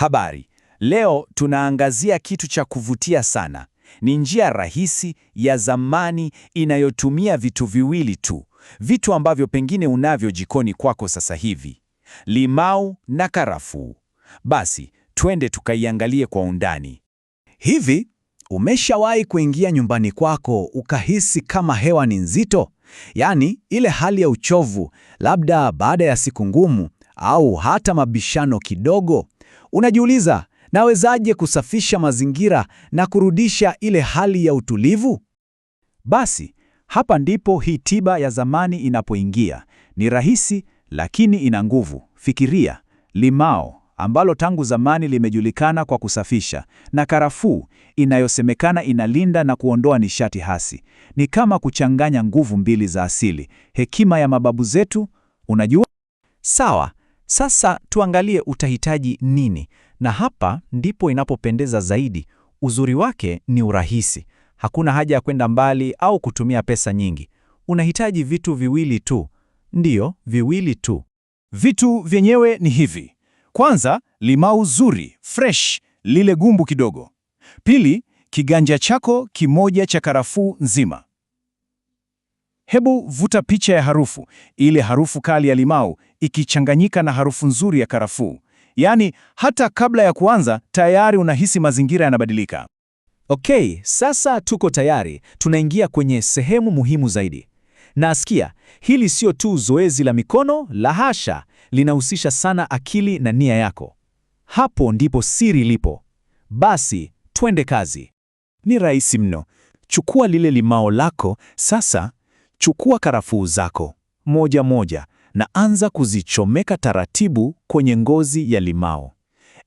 Habari. Leo tunaangazia kitu cha kuvutia sana. Ni njia rahisi ya zamani inayotumia vitu viwili tu, vitu ambavyo pengine unavyo jikoni kwako sasa hivi: limau na karafuu. Basi twende tukaiangalie kwa undani. Hivi, umeshawahi kuingia nyumbani kwako ukahisi kama hewa ni nzito? Yaani ile hali ya uchovu, labda baada ya siku ngumu au hata mabishano kidogo. Unajiuliza, nawezaje kusafisha mazingira na kurudisha ile hali ya utulivu? Basi, hapa ndipo hii tiba ya zamani inapoingia. Ni rahisi lakini ina nguvu. Fikiria, limao ambalo tangu zamani limejulikana kwa kusafisha, na karafuu inayosemekana inalinda na kuondoa nishati hasi. Ni kama kuchanganya nguvu mbili za asili, hekima ya mababu zetu, unajua? Sawa, sasa tuangalie utahitaji nini. Na hapa ndipo inapopendeza zaidi. Uzuri wake ni urahisi. Hakuna haja ya kwenda mbali au kutumia pesa nyingi. Unahitaji vitu viwili tu. Ndiyo, viwili tu. Vitu vyenyewe ni hivi. Kwanza, limau zuri, fresh, lile gumbu kidogo. Pili, kiganja chako kimoja cha karafuu nzima. Hebu vuta picha ya harufu, ile harufu kali ya limau ikichanganyika na harufu nzuri ya karafuu. Yaani, hata kabla ya kuanza, tayari unahisi mazingira yanabadilika. Okay, sasa tuko tayari. Tunaingia kwenye sehemu muhimu zaidi. Na sikia, hili sio tu zoezi la mikono, la hasha, linahusisha sana akili na nia yako. Hapo ndipo siri lipo. Basi, twende kazi. Ni rahisi mno. Chukua lile limao lako, sasa chukua karafuu zako moja moja na anza kuzichomeka taratibu kwenye ngozi ya limao.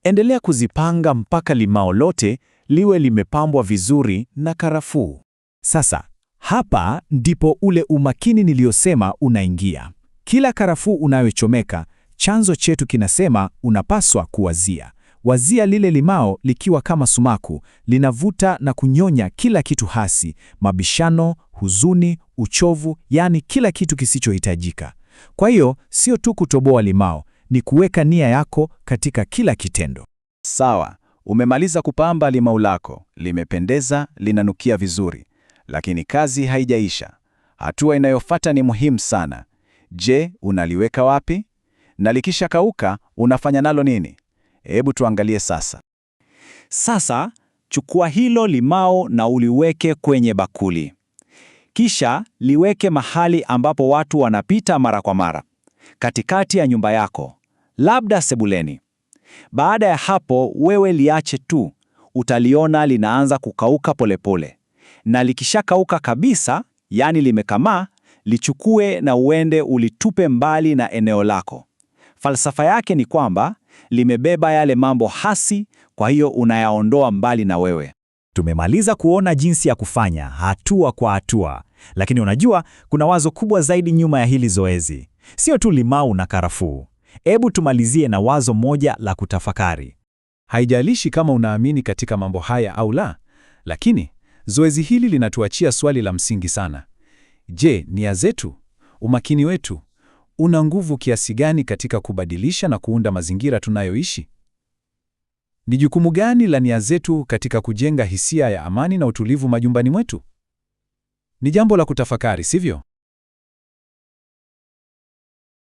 Endelea kuzipanga mpaka limao lote liwe limepambwa vizuri na karafuu. Sasa, hapa ndipo ule umakini niliosema unaingia. Kila karafuu unayochomeka, chanzo chetu kinasema unapaswa kuwazia. Wazia lile limao likiwa kama sumaku, linavuta na kunyonya kila kitu hasi, mabishano, huzuni, uchovu, yani kila kitu kisichohitajika. Kwa hiyo, sio tu kutoboa limao, ni kuweka nia yako katika kila kitendo. Sawa, umemaliza kupamba limau lako, limependeza, linanukia vizuri. Lakini kazi haijaisha. Hatua inayofuata ni muhimu sana. Je, unaliweka wapi? Na likisha kauka, unafanya nalo nini? Hebu tuangalie sasa. Sasa, chukua hilo limao na uliweke kwenye bakuli. Kisha, liweke mahali ambapo watu wanapita mara kwa mara. Katikati ya nyumba yako, labda sebuleni. Baada ya hapo, wewe liache tu. Utaliona linaanza kukauka polepole. Na likishakauka kabisa, yani limekamaa, lichukue na uende ulitupe mbali na eneo lako. Falsafa yake ni kwamba limebeba yale mambo hasi, kwa hiyo unayaondoa mbali na wewe. Tumemaliza kuona jinsi ya kufanya hatua kwa hatua, lakini unajua kuna wazo kubwa zaidi nyuma ya hili zoezi. Sio tu limau na karafuu. Hebu tumalizie na wazo moja la kutafakari. Haijalishi kama unaamini katika mambo haya au la, lakini zoezi hili linatuachia swali la msingi sana. Je, nia zetu, umakini wetu, una nguvu kiasi gani katika kubadilisha na kuunda mazingira tunayoishi? Ni jukumu gani la nia zetu katika kujenga hisia ya amani na utulivu majumbani mwetu? Ni jambo la kutafakari, sivyo?